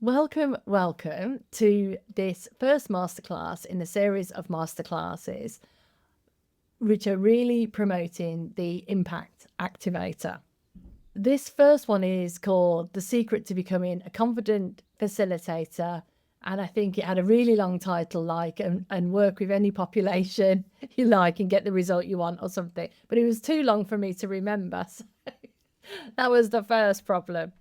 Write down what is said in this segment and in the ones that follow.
Welcome to this first masterclass in a series of masterclasses which are really promoting the impact activator. This first one is called The Secret to Becoming a Confident Facilitator. And I think it had a really long title like and work with any population you like and get the result you want or something. But it was too long for me to remember. So that was the first problem.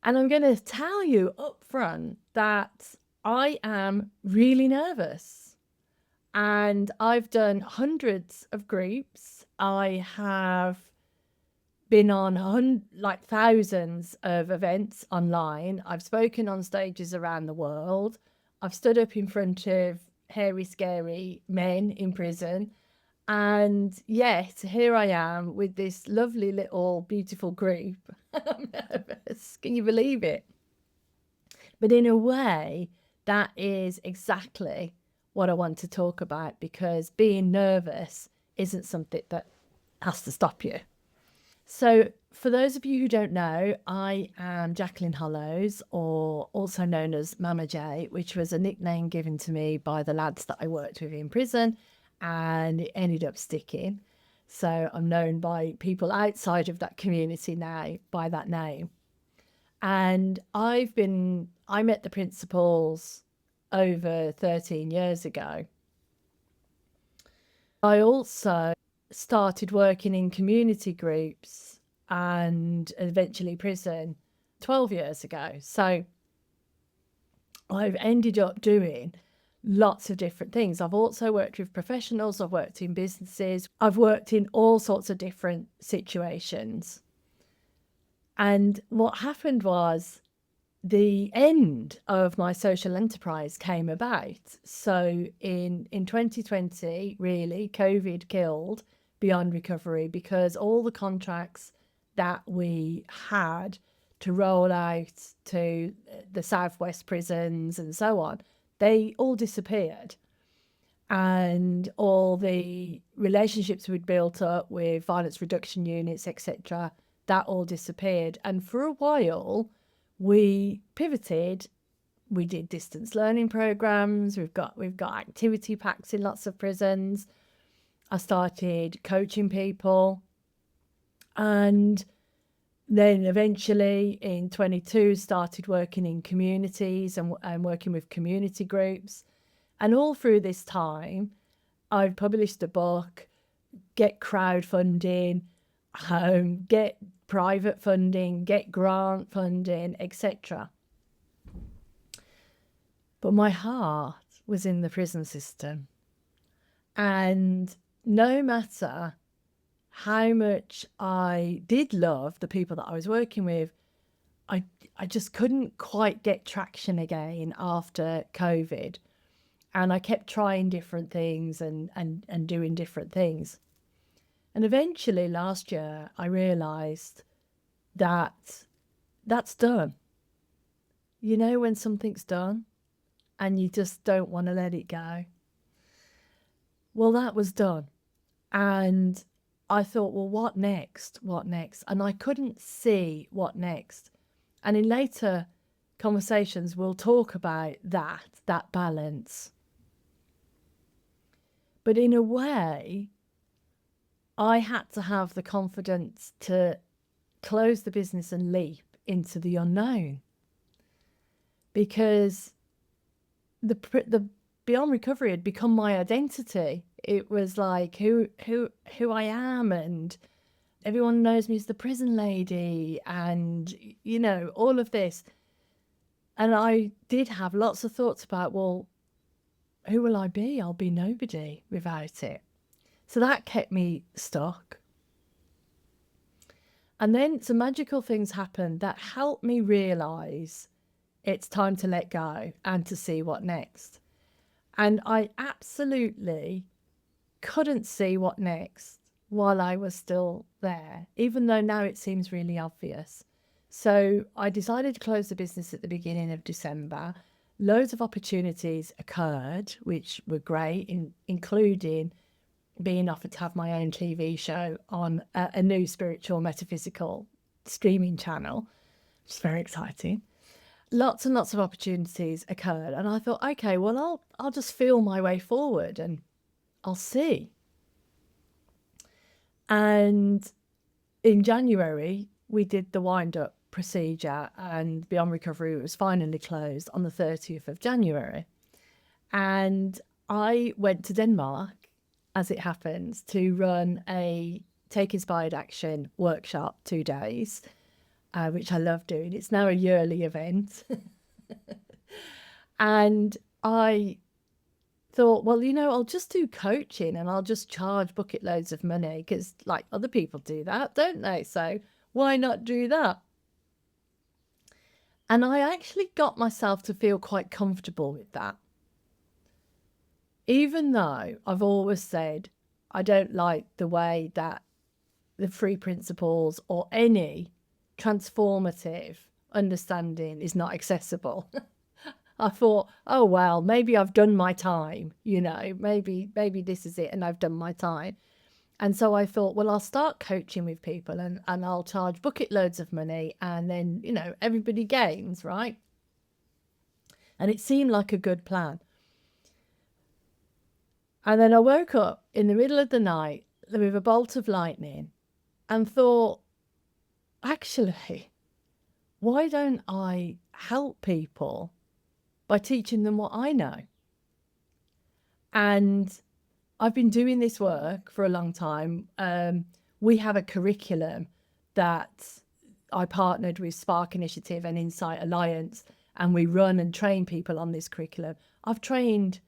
And I'm going to tell you up front that I am really nervous. And I've done hundreds of groups. I have been on like thousands of events online. I've spoken on stages around the world. I've stood up in front of hairy, scary men in prison. And yet here I am with this lovely little beautiful group. I'm nervous. Can you believe it? But in a way, that is exactly what I want to talk about, because being nervous isn't something that has to stop you. So for those of you who don't know, I am Jacqueline Hollows, or also known as Mama J, which was a nickname given to me by the lads that I worked with in prison, and it ended up sticking. So I'm known by people outside of that community now by that name. And I met the principals over 13 years ago. I also started working in community groups and eventually prison 12 years ago. So I've ended up doing lots of different things. I've also worked with professionals, I've worked in businesses, I've worked in all sorts of different situations. And what happened was the end of my social enterprise came about. So in 2020, really, COVID killed Beyond Recovery, because all the contracts that we had to roll out to the Southwest prisons and so on, they all disappeared. And all the relationships we'd built up with violence reduction units, etc., that all disappeared. And for a while, we pivoted. We did distance learning programs. We've got activity packs in lots of prisons. I started coaching people, and then eventually in 22 started working in communities and working with community groups. And all through this time, I've published a book, get crowdfunding, get private funding, get grant funding, etc. But my heart was in the prison system. And no matter how much I did love the people that I was working with, I just couldn't quite get traction again after COVID. And I kept trying different things and doing different things. And eventually last year, I realized that that's done. You know, when something's done and you just don't want to let it go. Well, that was done. And I thought, well, what next? What next? And I couldn't see what next. And in later conversations, we'll talk about that balance. But in a way, I had to have the confidence to close the business and leap into the unknown, because the Beyond Recovery had become my identity. It was like who I am, and everyone knows me as the prison lady, and you know, all of this. And I did have lots of thoughts about, well, who will I be? I'll be nobody without it. So that kept me stuck. And then some magical things happened that helped me realize it's time to let go and to see what next. And I absolutely couldn't see what next while I was still there, even though now it seems really obvious. So I decided to close the business at the beginning of December. Loads of opportunities occurred, which were great, including being offered to have my own TV show on a new spiritual metaphysical streaming channel, which is very exciting. lots and lots of opportunities occurred, and I thought, okay, well, I'll just feel my way forward and I'll see. And in January, we did the wind-up procedure, and Beyond Recovery was finally closed on the 30th of January. And I went to Denmark, as it happens, to run a Take Inspired Action workshop, 2 days, which I love doing. It's now a yearly event. And I thought, well, I'll just do coaching and I'll just charge bucket loads of money, because like other people do that, don't they? So why not do that? And I actually got myself to feel quite comfortable with that. Even though I've always said I don't like the way that the 3 principles or any transformative understanding is not accessible. I thought, oh, well, maybe I've done my time, maybe this is it and I've done my time. And so I thought, well, I'll start coaching with people and I'll charge bucket loads of money, and then, everybody gains, right? And it seemed like a good plan. And then I woke up in the middle of the night with a bolt of lightning and thought, actually, why don't I help people by teaching them what I know? And I've been doing this work for a long time. We have a curriculum that I partnered with Spark Initiative and Insight Alliance, and we run and train people on this curriculum. I've trained,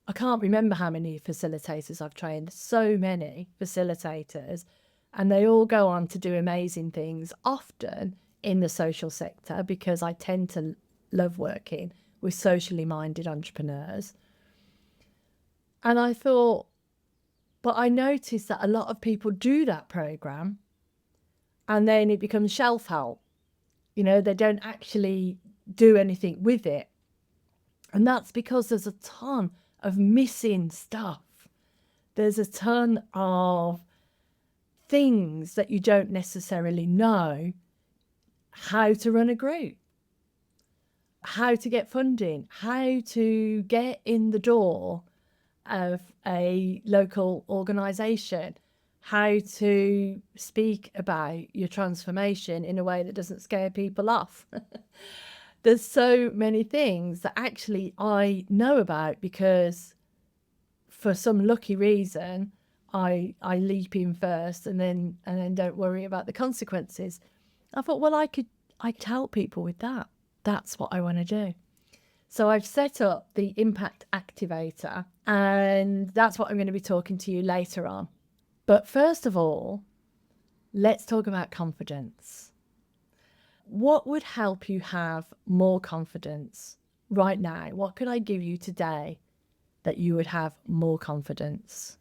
I can't remember how many facilitators I've trained, so many facilitators, and they all go on to do amazing things, often in the social sector, because I tend to love working with socially minded entrepreneurs. And I thought, but I noticed that a lot of people do that program and then it becomes shelf help. They don't actually do anything with it. And that's because there's a ton of missing stuff. There's a ton of things that you don't necessarily know: how to run a group, how to get funding, how to get in the door of a local organisation, how to speak about your transformation in a way that doesn't scare people off. There's so many things that actually I know about because for some lucky reason I leap in first and then don't worry about the consequences. I thought, well, I could help people with that. That's what I want to do. So I've set up the Impact Activator, and that's what I'm going to be talking to you later on. But first of all, let's talk about confidence. What would help you have more confidence right now? What could I give you today that you would have more confidence?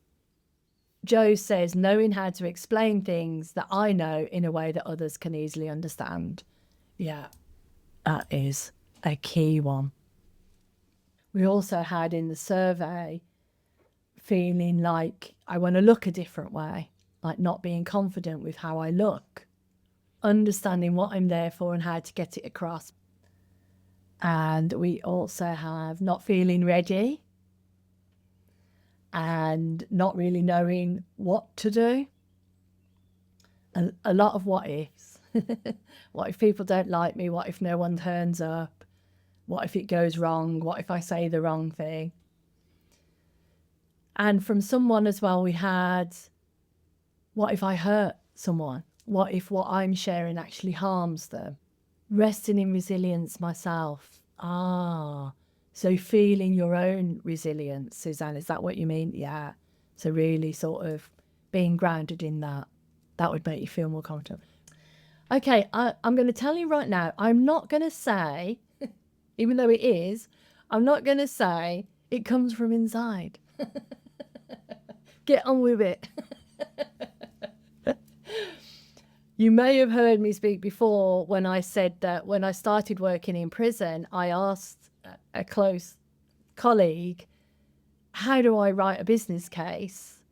Joe says, knowing how to explain things that I know in a way that others can easily understand. Yeah, that is a key one. We also had in the survey feeling like I want to look a different way, like not being confident with how I look, understanding what I'm there for and how to get it across. And we also have not feeling ready and not really knowing what to do. A lot of what ifs. What if people don't like me? What if no one turns up? What if it goes wrong? What if I say the wrong thing? And from someone as well, we had, what if I hurt someone? What if what I'm sharing actually harms them? Resting in resilience myself. So feeling your own resilience, Suzanne, is that what you mean? Yeah. So really sort of being grounded in that. That would make you feel more confident. Okay, I'm going to tell you right now, I'm not going to say, even though it is, I'm not going to say it comes from inside. Get on with it. You may have heard me speak before when I said that when I started working in prison, I asked a close colleague, how do I write a business case?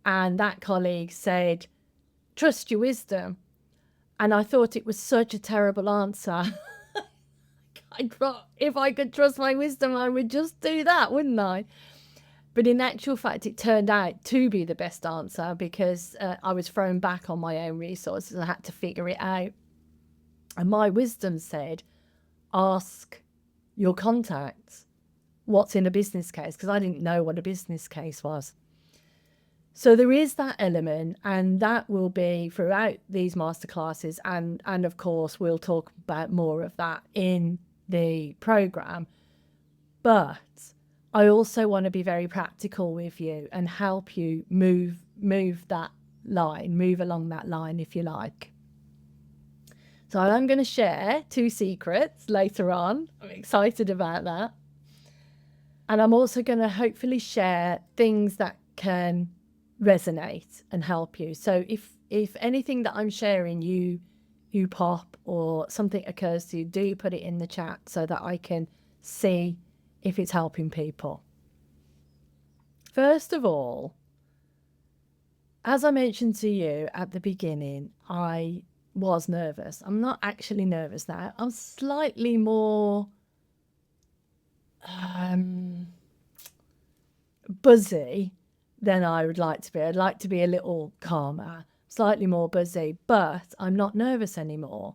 And that colleague said, trust your wisdom. And I thought it was such a terrible answer. If I could trust my wisdom, I would just do that, wouldn't I? But in actual fact, it turned out to be the best answer because I was thrown back on my own resources. I had to figure it out. And my wisdom said, ask your contacts what's in a business case, because I didn't know what a business case was. So there is that element, and that will be throughout these masterclasses, and of course we'll talk about more of that in the program. But I also want to be very practical with you and help you move that line, move along that line, if you like. So I'm going to share 2 secrets later on. I'm excited about that. And I'm also going to hopefully share things that can resonate and help you. So if anything that I'm sharing you pop or something occurs to you, do put it in the chat so that I can see if it's helping people. First of all, as I mentioned to you at the beginning, I was nervous. I'm not actually nervous now. I'm slightly more buzzy than I would like to be. I'd like to be a little calmer, slightly more buzzy, but I'm not nervous anymore.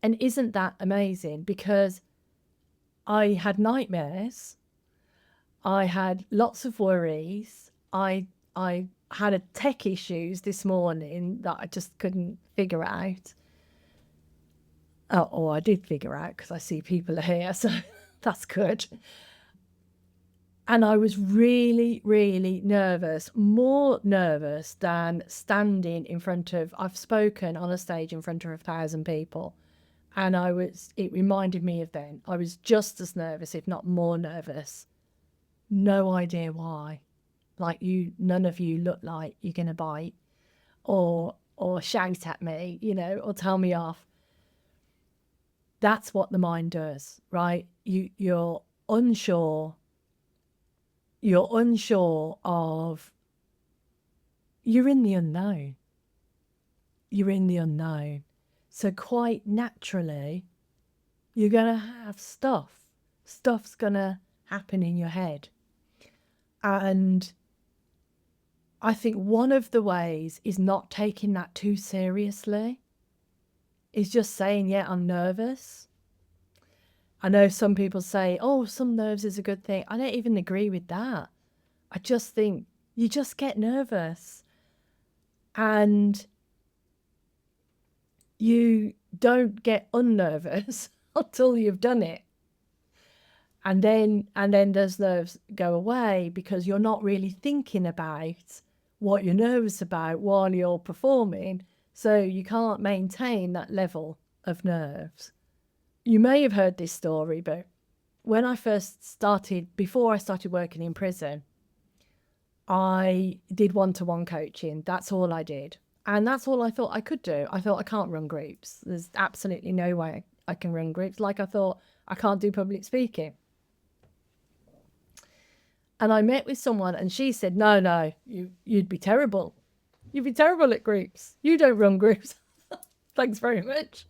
And isn't that amazing? Because I had nightmares. I had lots of worries. I had a tech issues this morning that I just couldn't figure out. Oh, I did figure out because I see people are here, so that's good. And I was really, really nervous, more nervous than standing in front of, I've spoken on a stage in front of 1,000 people. And it reminded me of then. I was just as nervous, if not more nervous. No idea why. Like none of you look like you're going to bite or shout at me, or tell me off. That's what the mind does, right? You're unsure. You're unsure of, you're in the unknown. You're in the unknown. So quite naturally, you're going to have stuff's going to happen in your head. And I think one of the ways is not taking that too seriously, is just saying, yeah, I'm nervous. I know some people say, oh, some nerves is a good thing. I don't even agree with that. I just think you just get nervous and you don't get unnervous until you've done it. And then those nerves go away because you're not really thinking about what you're nervous about while you're performing. So you can't maintain that level of nerves. You may have heard this story, but when I first started, before I started working in prison, I did one-to-one coaching. That's all I did. And that's all I thought I could do. I thought I can't run groups. There's absolutely no way I can run groups. Like I thought I can't do public speaking. And I met with someone and she said, no, you'd be terrible. You'd be terrible at groups. You don't run groups. Thanks very much.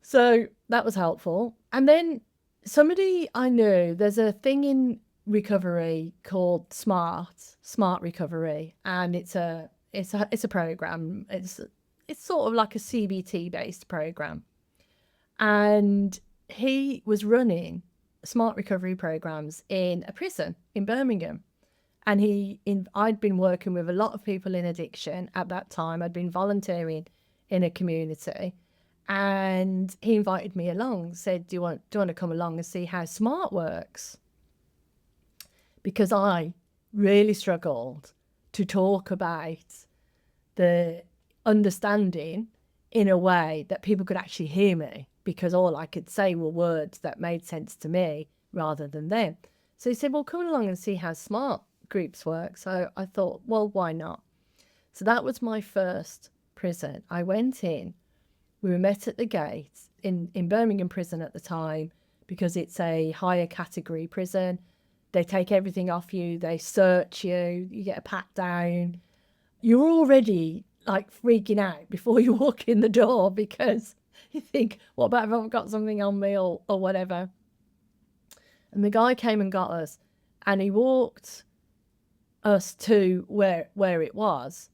So that was helpful. And then somebody I knew, there's a thing in recovery called Smart Recovery. And it's a program. It's sort of like a CBT based program. And he was running Smart Recovery programs in a prison in Birmingham. And I'd been working with a lot of people in addiction at that time. I'd been volunteering in a community. And he invited me along, said, do you want to come along and see how SMART works? Because I really struggled to talk about the understanding in a way that people could actually hear me, because all I could say were words that made sense to me rather than them. So he said, well, come along and see how SMART groups work. So I thought, well, why not? So that was my first prison. I went in. We were met at the gate in Birmingham prison at the time, because it's a higher category prison. They take everything off you. They search you. You get a pat down. You're already like freaking out before you walk in the door because You think, what about if I've got something on me or whatever? And the guy came and got us, and he walked us to where it was.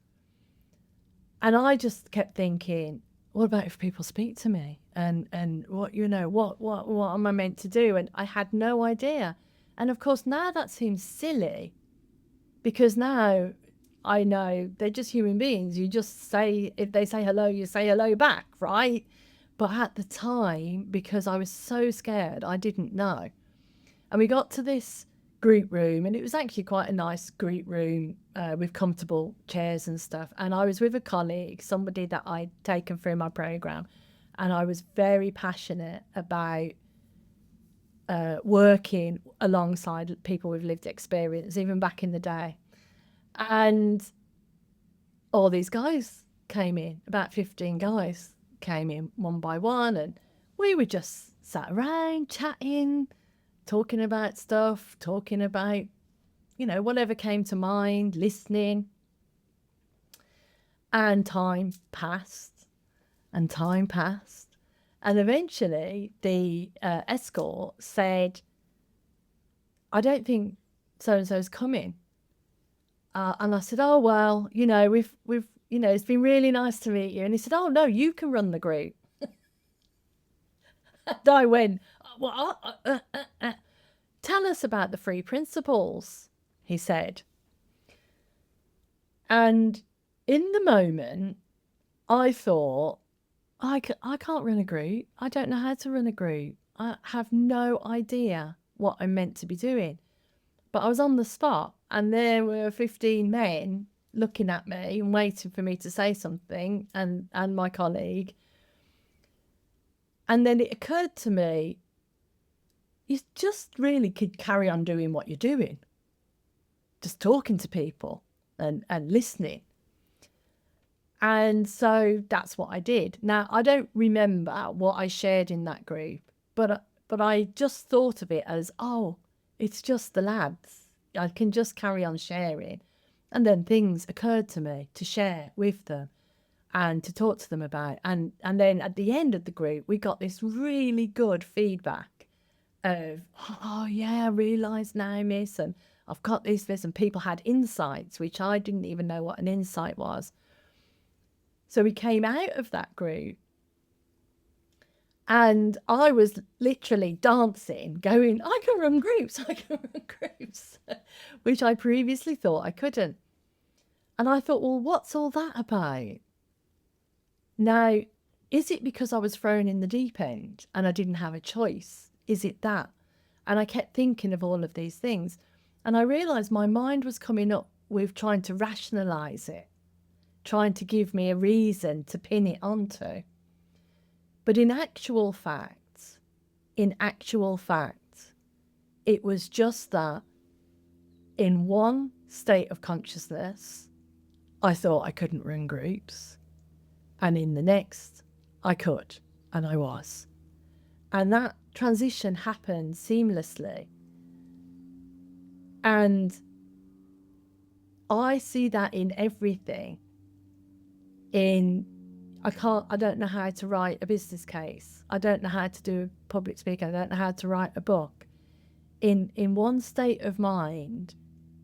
And I just kept thinking, what about if people speak to me? And what, what am I meant to do? And I had no idea. And of course, now that seems silly, because now I know they're just human beings. You just say, if they say hello, you say hello back, right? But at the time, because I was so scared, I didn't know. And we got to this group room, and it was actually quite a nice group room with comfortable chairs and stuff. And I was with a colleague, somebody that I'd taken through my program, and I was very passionate about working alongside people with lived experience, even back in the day. And all these guys came in, about 15 guys came in one by one, and we were just sat around chatting, talking about stuff, talking about, whatever came to mind, listening. And time passed, and time passed. And eventually the escort said, I don't think so-and-so's coming. And I said, oh, well, we've it's been really nice to meet you. And he said, oh, no, you can run the group. And I went, well, tell us about the 3 principles, he said. And in the moment, I thought, I can't run a group. I don't know how to run a group. I have no idea what I'm meant to be doing. But I was on the spot, and there were 15 men looking at me and waiting for me to say something, and my colleague. And then it occurred to me, you just really could carry on doing what you're doing. Just talking to people and listening. And so that's what I did. Now, I don't remember what I shared in that group, but I just thought of it as, oh, it's just the lads. I can just carry on sharing. And then things occurred to me to share with them and to talk to them about. And then at the end of the group, we got this really good feedback of, oh, yeah, I realise now, miss, and I've got this, and people had insights, which I didn't even know what an insight was. So we came out of that group, and I was literally dancing, going, I can run groups, which I previously thought I couldn't. And I thought, well, what's all that about? Now, is it because I was thrown in the deep end and I didn't have a choice? Is it that? And I kept thinking of all of these things. And I realised my mind was coming up with trying to rationalise it, trying to give me a reason to pin it onto. But in actual fact, it was just that in one state of consciousness, I thought I couldn't run groups. And in the next, I could, and I was. And that transition happened seamlessly. And I see that in everything. I don't know how to write a business case. I don't know how to do public speaking. I don't know how to write a book. In one state of mind,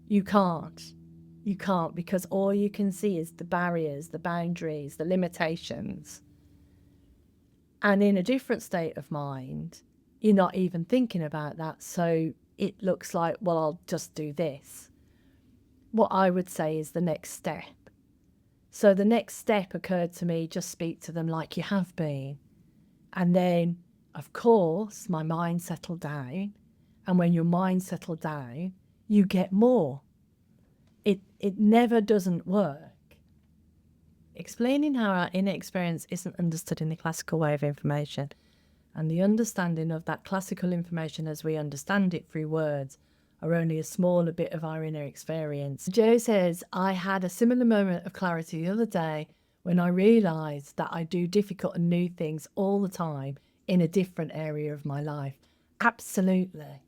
you can't. You can't, because all you can see is the barriers, the boundaries, the limitations. And in a different state of mind, you're not even thinking about that. So it looks like, well, I'll just do this. What I would say is the next step. So the next step occurred to me, just speak to them like you have been. And then, of course, my mind settled down. And when your mind settled down, you get more. It never doesn't work. Explaining how our inner experience isn't understood in the classical way of information, and the understanding of that classical information as we understand it through words, are only a smaller bit of our inner experience. Joe says, I had a similar moment of clarity the other day when I realised that I do difficult and new things all the time in a different area of my life. Absolutely.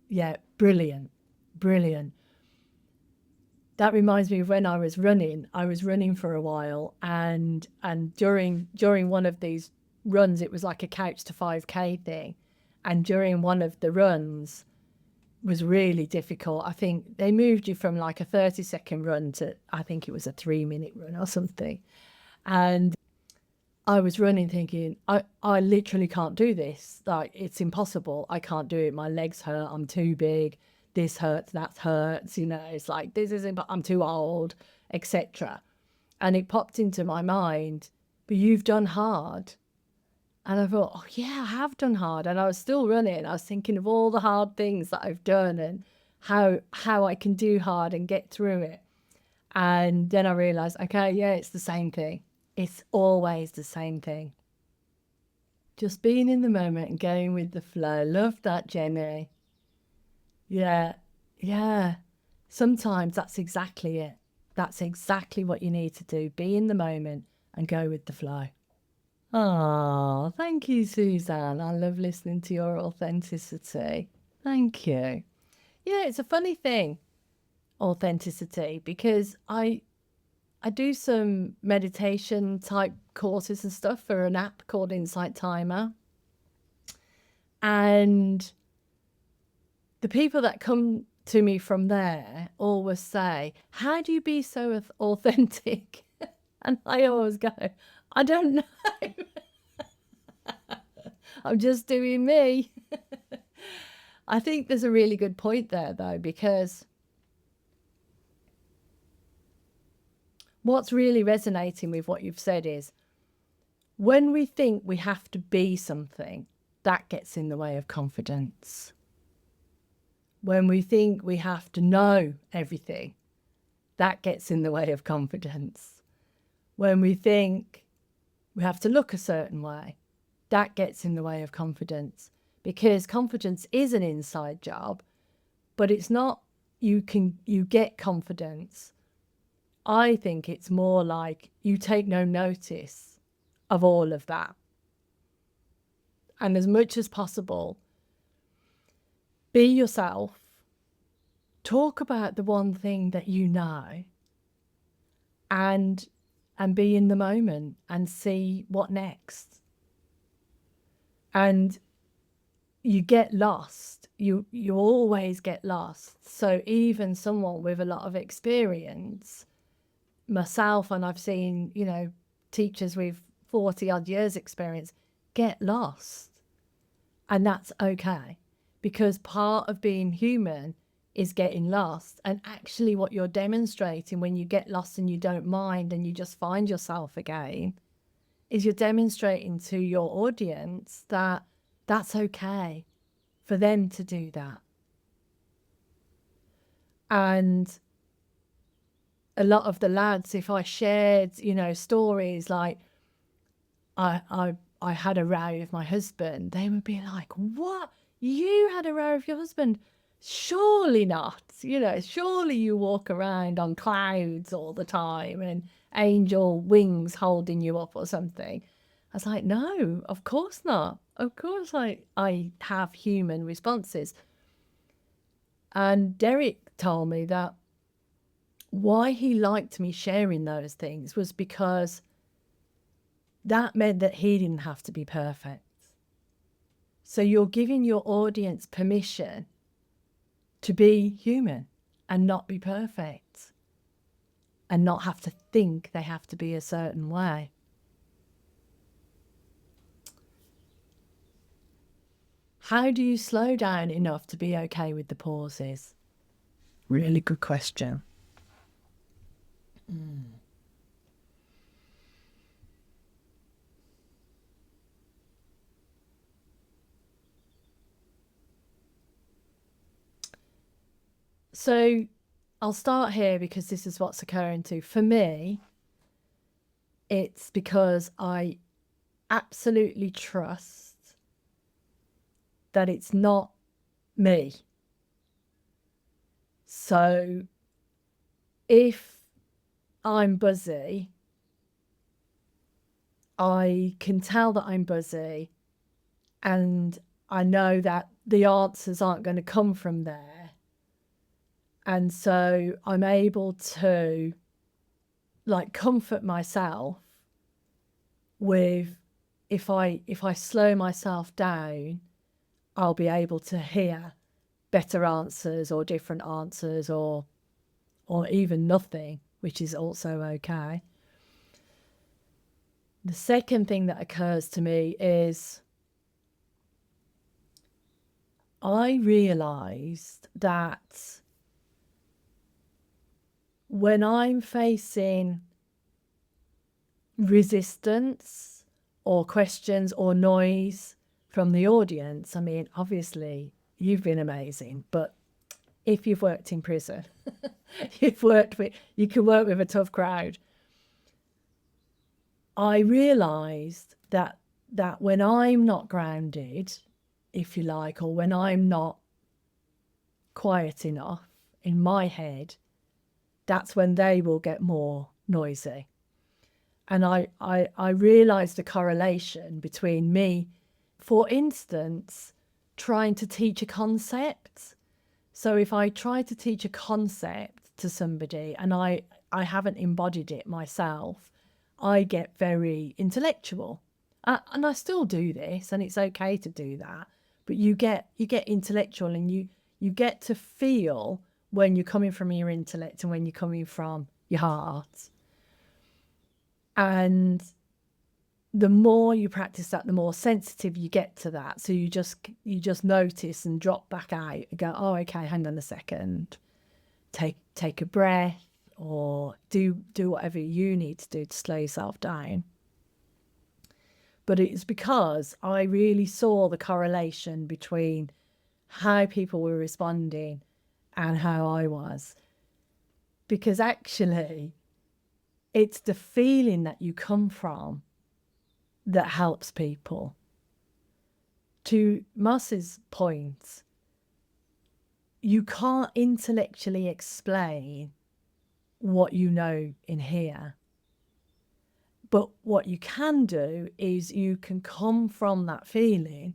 Yeah, brilliant. Brilliant. That reminds me of when I was running for a while, and during one of these runs, it was like a couch to 5K thing. And during one of the runs was really difficult. I think they moved you from like a 30-second run to, I think it was a 3-minute run or something. And I was running thinking, I literally can't do this. Like, it's impossible. I can't do it. My legs hurt. I'm too big. This hurts. That hurts. You know, it's like, this isn't, I'm too old, etc. And it popped into my mind, but you've done hard. And I thought, oh yeah, I have done hard. And I was still running. I was thinking of all the hard things that I've done and how I can do hard and get through it. And then I realized, okay, yeah, it's the same thing. It's always the same thing. Just being in the moment and going with the flow. Love that, Jenny. Yeah, yeah. Sometimes that's exactly it. That's exactly what you need to do. Be in the moment and go with the flow. Oh, thank you, Suzanne. I love listening to your authenticity. Thank you. Yeah, it's a funny thing, authenticity, because I do some meditation type courses and stuff for an app called Insight Timer. And the people that come to me from there always say, how do you be so authentic? And I always go, I don't know. I'm just doing me. I think there's a really good point there, though, because what's really resonating with what you've said is when we think we have to be something, that gets in the way of confidence. When we think we have to know everything, that gets in the way of confidence. When we think we have to look a certain way, that gets in the way of confidence, because confidence is an inside job, but it's not you get confidence. I think it's more like you take no notice of all of that. And as much as possible, be yourself. Talk about the one thing that you know, and be in the moment and see what next. And you get lost. You always get lost. So even someone with a lot of experience, myself, and I've seen, you know, teachers with 40 odd years experience get lost. And that's okay, because part of being human is getting lost. And actually what you're demonstrating when you get lost and you don't mind and you just find yourself again is you're demonstrating to your audience that that's okay for them to do that. And a lot of the lads, if I shared, you know, stories like I had a row with my husband, they would be like, what? You had a row with your husband? Surely not. You know, surely you walk around on clouds all the time and angel wings holding you up or something. I was like, no, of course not. Of course I have human responses. And Derek told me that why he liked me sharing those things was because that meant that he didn't have to be perfect. So you're giving your audience permission to be human and not be perfect and not have to think they have to be a certain way. How do you slow down enough to be okay with the pauses? Really good question. So I'll start here because this is what's occurring to. For me, it's because I absolutely trust that it's not me. So if I'm busy, I can tell that I'm busy, and I know that the answers aren't going to come from there. And so I'm able to like comfort myself with, if I slow myself down, I'll be able to hear better answers or different answers, or even nothing, which is also okay. The second thing that occurs to me is I realized that when I'm facing resistance or questions or noise from the audience, I mean, obviously you've been amazing, but if you've worked in prison, you can work with a tough crowd. I realized that when I'm not grounded, if you like, or when I'm not quiet enough in my head, that's when they will get more noisy. And I realized the correlation between me, for instance, trying to teach a concept. So if I try to teach a concept to somebody and I haven't embodied it myself, I get very intellectual. And I still do this, and it's okay to do that. But you get intellectual, and you get to feel when you're coming from your intellect and when you're coming from your heart. And the more you practice that, the more sensitive you get to that. So you just notice and drop back out and go, oh, okay, hang on a second. Take a breath, or do whatever you need to do to slow yourself down. But it's because I really saw the correlation between how people were responding and how I was. Because actually, it's the feeling that you come from that helps people. To Moss's point, you can't intellectually explain what you know in here. But what you can do is you can come from that feeling,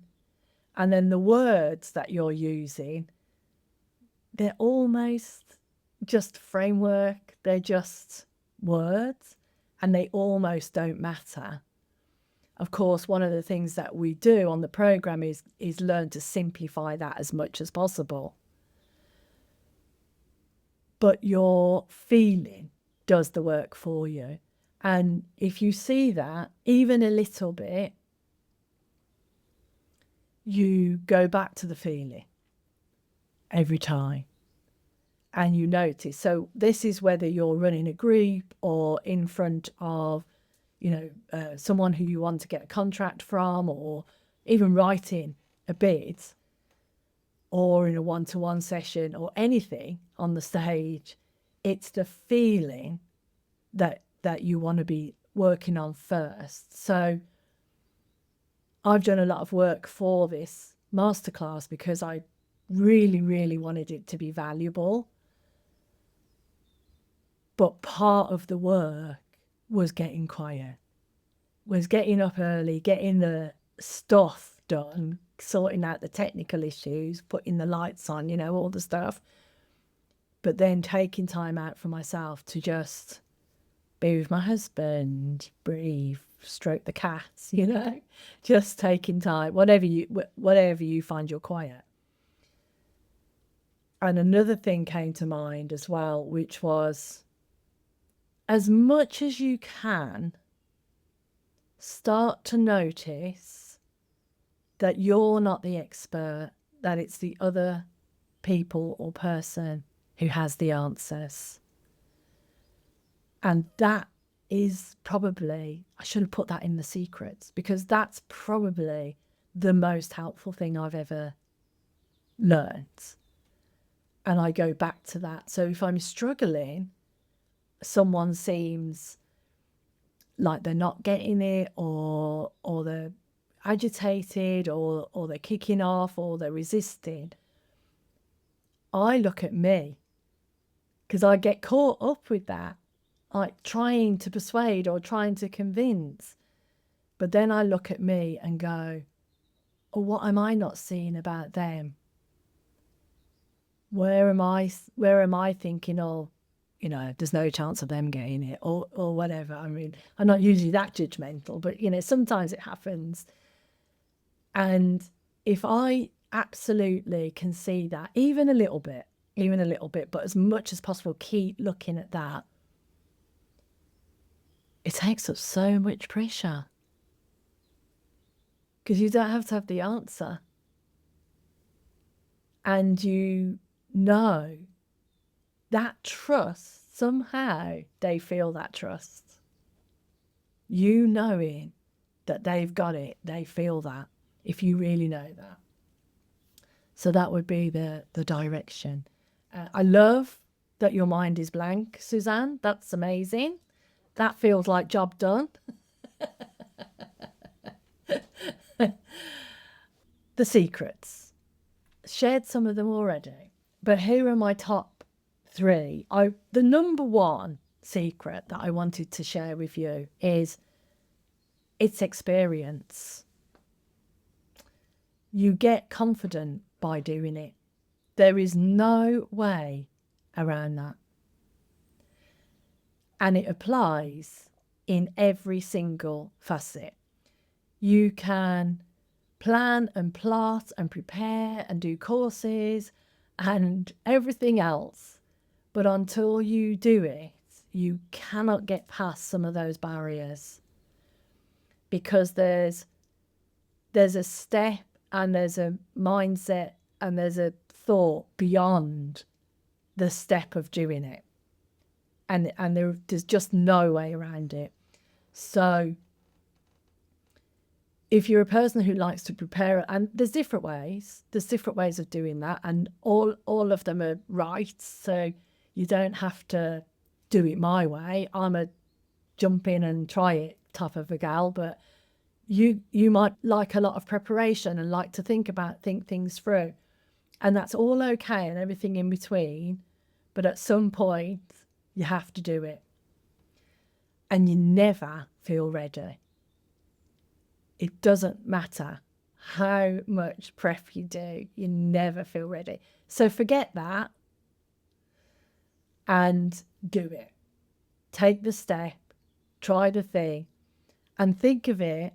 and then the words that you're using, they're almost just framework. They're just words, and they almost don't matter. Of course, one of the things that we do on the program is learn to simplify that as much as possible. But your feeling does the work for you. And if you see that, even a little bit, you go back to the feeling every time. And you notice. So this is whether you're running a group or in front of, someone who you want to get a contract from, or even writing a bid, or in a one-to-one session, or anything on the stage. It's the feeling that you want to be working on first. So I've done a lot of work for this masterclass because I really, really wanted it to be valuable. But part of the work was getting quiet, was getting up early, getting the stuff done, sorting out the technical issues, putting the lights on, all the stuff. But then taking time out for myself to just be with my husband, breathe, stroke the cats, just taking time, whatever you find your quiet. And another thing came to mind as well, which was, as much as you can, start to notice that you're not the expert, that it's the other people or person who has the answers. And that is probably, I should have put that in the secrets, because that's probably the most helpful thing I've ever learned. And I go back to that. So if I'm struggling, someone seems like they're not getting it, or they're agitated, or they're kicking off, or they're resisting, I look at me, because I get caught up with that, like trying to persuade or trying to convince. But then I look at me and go, oh, what am I not seeing about them? Where am I thinking, oh, you know, there's no chance of them getting it or whatever. I mean, I'm not usually that judgmental, but, you know, sometimes it happens. And if I absolutely can see that, even a little bit, but as much as possible, keep looking at that, it takes up so much pressure because you don't have to have the answer. And you know that trust, somehow they feel that trust. You knowing that they've got it, they feel that, if you really know that. So that would be the direction. I love that your mind is blank, Suzanne. That's amazing. That feels like job done. The secrets. Shared some of them already, but here are my top 3. The number 1 secret that I wanted to share with you is it's experience. You get confident by doing it. There is no way around that. And it applies in every single facet. You can plan and plot and prepare and do courses and everything else, but until you do it, you cannot get past some of those barriers, because there's a step and there's a mindset and there's a thought beyond the step of doing it, and there's just no way around it. So if you're a person who likes to prepare, and there's different ways of doing that, and all of them are right, so you don't have to do it my way. I'm a jump in and try it type of a gal, but you might like a lot of preparation and like to think things through, and that's all okay, and everything in between. But at some point you have to do it, and you never feel ready. It doesn't matter how much prep you do, you never feel ready. So forget that and do it. Take the step, try the thing, and think of it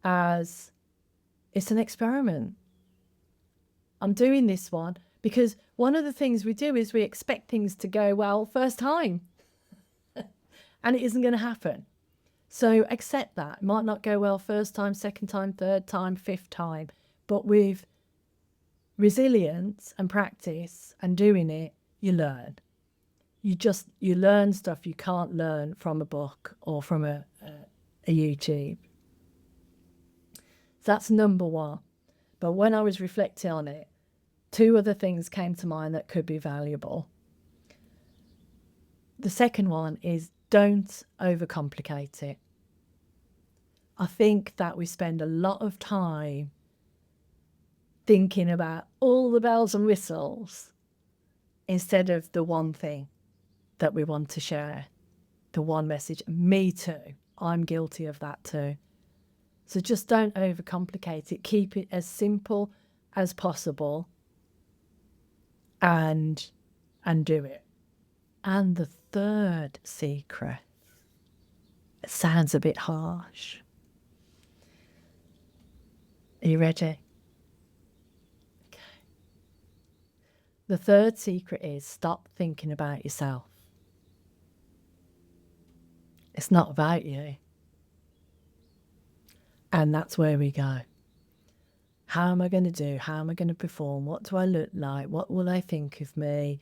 as it's an experiment. I'm doing this one because one of the things we do is we expect things to go well first time, and it isn't going to happen. So accept that. It might not go well first time, second time, third time, fifth time, but with resilience and practice and doing it, you learn. You learn stuff you can't learn from a book or from a YouTube. So that's number 1. But when I was reflecting on it, 2 other things came to mind that could be valuable. The second one is don't overcomplicate it. I think that we spend a lot of time thinking about all the bells and whistles instead of the one thing that we want to share, the one message. Me too. I'm guilty of that too. So just don't overcomplicate it. Keep it as simple as possible and do it. And the third secret, it sounds a bit harsh. Are you ready? Okay. The third secret is stop thinking about yourself. It's not about you. And that's where we go. How am I going to do? How am I going to perform? What do I look like? What will they think of me?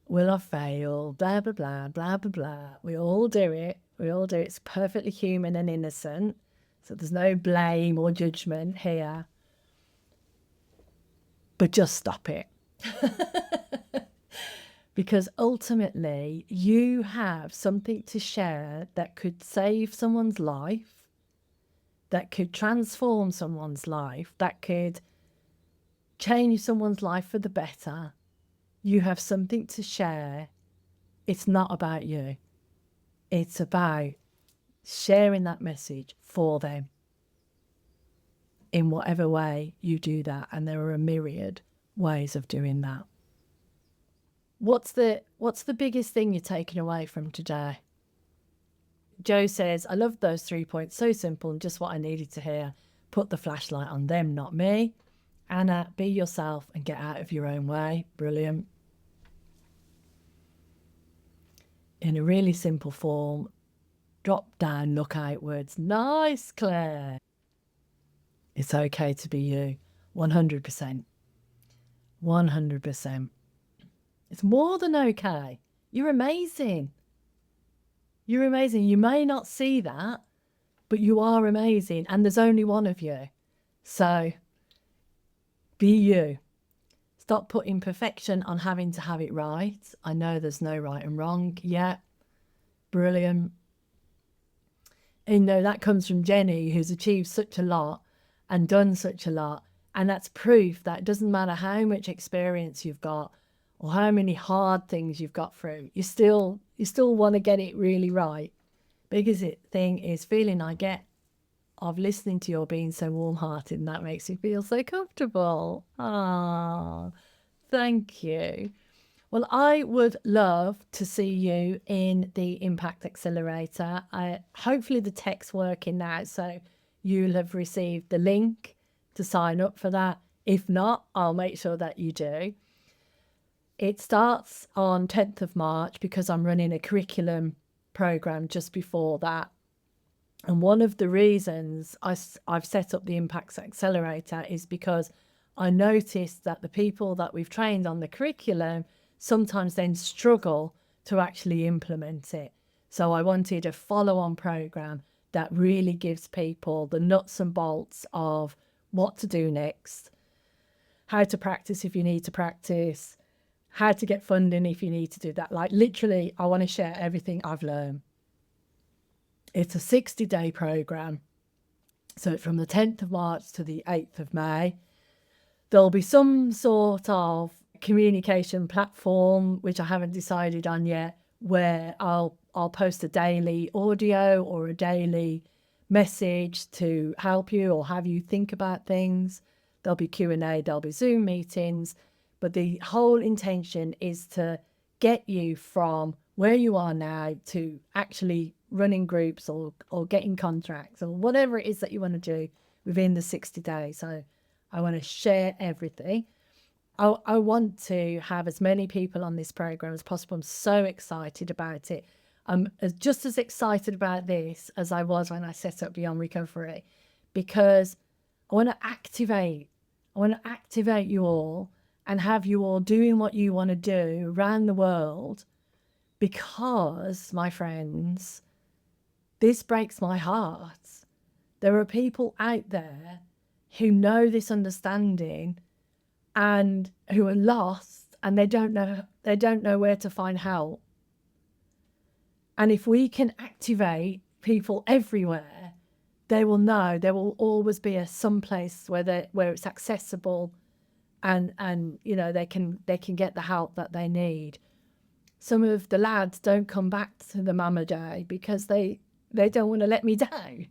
Will I fail? Blah, blah, blah, blah, blah, blah. We all do it. It's perfectly human and innocent. So there's no blame or judgment here. But just stop it. Because ultimately, you have something to share that could save someone's life, that could transform someone's life, that could change someone's life for the better. You have something to share. It's not about you. It's about sharing that message for them in whatever way you do that. And there are a myriad ways of doing that. What's the biggest thing you're taking away from today? Joe says, I love those 3 points. So simple and just what I needed to hear. Put the flashlight on them, not me. Anna, be yourself and get out of your own way. Brilliant. In a really simple form, drop down, look outwards. Nice, Claire. It's okay to be you. 100%. 100%. It's more than okay. You're amazing. You're amazing. You may not see that, but you are amazing. And there's only one of you. So be you. Stop putting perfection on having to have it right. I know there's no right and wrong. Yeah. Brilliant. And that comes from Jenny, who's achieved such a lot and done such a lot. And that's proof that it doesn't matter how much experience you've got or how many hard things you've got through, you still want to get it really right. Biggest thing is feeling I get of listening to your being so warm-hearted, and that makes me feel so comfortable. Ah, thank you. Well, I would love to see you in the Impact Accelerator. Hopefully the tech's working now, so you'll have received the link to sign up for that. If not, I'll make sure that you do. It starts on 10th of March because I'm running a curriculum program just before that. And one of the reasons I've set up the Impacts Accelerator is because I noticed that the people that we've trained on the curriculum sometimes then struggle to actually implement it. So I wanted a follow-on program that really gives people the nuts and bolts of what to do next, how to practice if you need to practice, how to get funding if you need to do that. Like literally, I want to share everything I've learned. It's a 60-day program. So from the 10th of March to the 8th of May, there'll be some sort of communication platform, which I haven't decided on yet, where I'll post a daily audio or a daily message to help you or have you think about things. There'll be Q&A, there'll be Zoom meetings, but the whole intention is to get you from where you are now to actually running groups or getting contracts or whatever it is that you want to do within the 60 days. So I want to share everything. I want to have as many people on this program as possible. I'm so excited about it. I'm just as excited about this as I was when I set up Beyond Recovery, because I want to activate you all and have you all doing what you want to do around the world, because, my friends, this breaks my heart. There are people out there who know this understanding and who are lost, and they don't know where to find help. And if we can activate people everywhere, they will know there will always be some place where it's accessible, and they can get the help that they need. Some of the lads don't come back to the Mama Day because they don't want to let me down.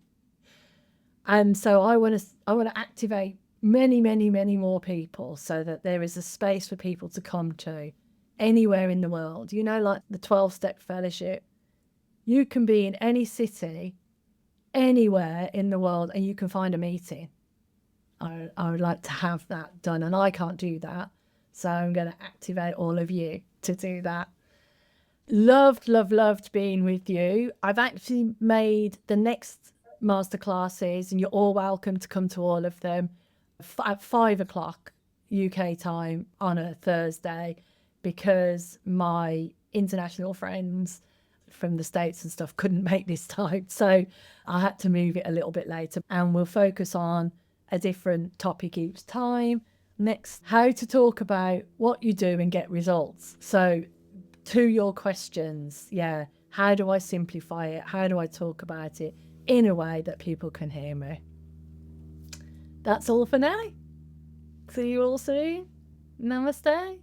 And so I want to activate many, many, many more people so that there is a space for people to come to anywhere in the world. Like the 12-step fellowship. You can be in any city, anywhere in the world, and you can find a meeting. I would like to have that done, and I can't do that. So I'm going to activate all of you to do that. Loved being with you. I've actually made the next masterclasses, and you're all welcome to come to all of them at 5 o'clock UK time on a Thursday, because my international friends from the States and stuff couldn't make this time. So I had to move it a little bit later, and we'll focus on a different topic each time. Next, how to talk about what you do and get results. So to your questions, how do I simplify it? How do I talk about it in a way that people can hear me? That's all for now. See you all soon. Namaste.